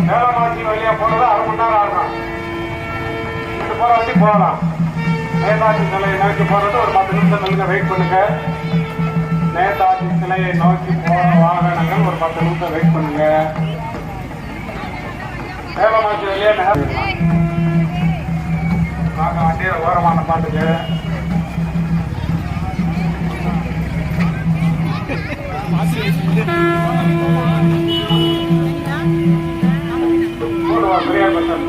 மேலமாச்சி வழியா போறது 1/2 மணி நேரம் ஆகும். இது போற வண்டி போகலாம். நேதாஜி சிலையை நோக்கி போறது ஒரு 10 நிமிஷம் நிலுங்க வெயிட் பண்ணுங்க. நேதாஜி சிலையை நோக்கி போற வாகனங்கள் ஒரு 10 நிமிஷம் வெயிட் பண்ணுங்க. மேலமாச்சி வழியா வாங்க, வண்டியில ஓரமான பாட்டுக்கு பெரியார் பஸ் ஸ்டாண்ட்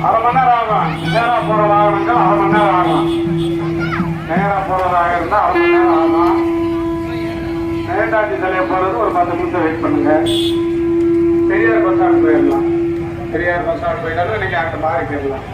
1/2 மணி நேரம் ஆகும். நேரா போற வாகனங்கள் 1/2 மணி நேரம் ஆகும். நேரா போறதாக இருந்தா 1/2 மணி நேரம் ஆகும். நேதாஜி சிலையை போறது ஒரு 10 நிமிஷம் வெயிட் பண்ணுங்க. பெரியார் பஸ் ஸ்டாண்ட் போயிடலாம். பெரியார் பஸ் ஸ்டாண்ட் போயிட்டாலும் நீங்க அங்கே மாறி போயிடலாம்.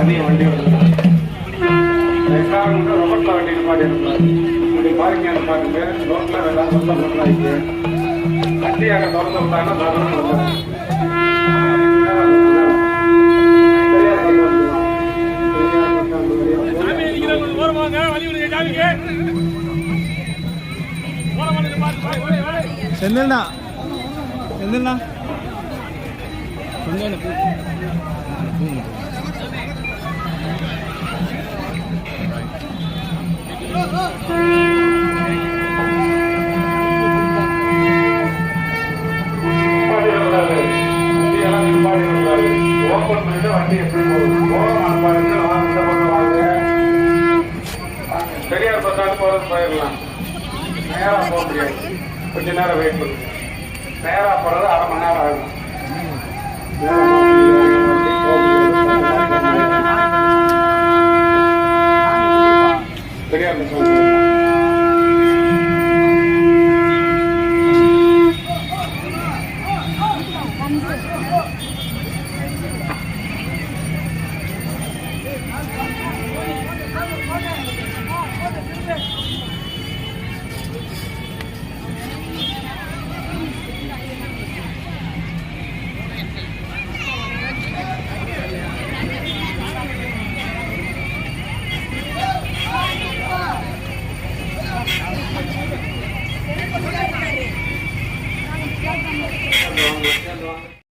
அதிகம் வண்டி வருது. ரொபோட்ல வண்டி பாட்டு இப்படி பாருங்க பாருங்க. ரோட்ல வேண்டாம் சுத்தம் பண்ணாங்க. வண்டி அங்கே திறந்து விட்டாங்கன்னா செந்தில்ண்ணா செந்தில்ண்ணா ஓப்பன் பண்ணிட்டு வண்டி எப்படி போகும்? ஓரமான பாருங்க. இந்த பக்கம் வாங்க. பெரியார் பஸ் ஸ்டாண்ட் போறது போயிடலாம். நேரா போக முடியாது. கொஞ்ச நேரம் வெயிட் பண்ணுங்க. நேரா போறது 1/2 மணி நேரம் ஆகும். Periyar bus stand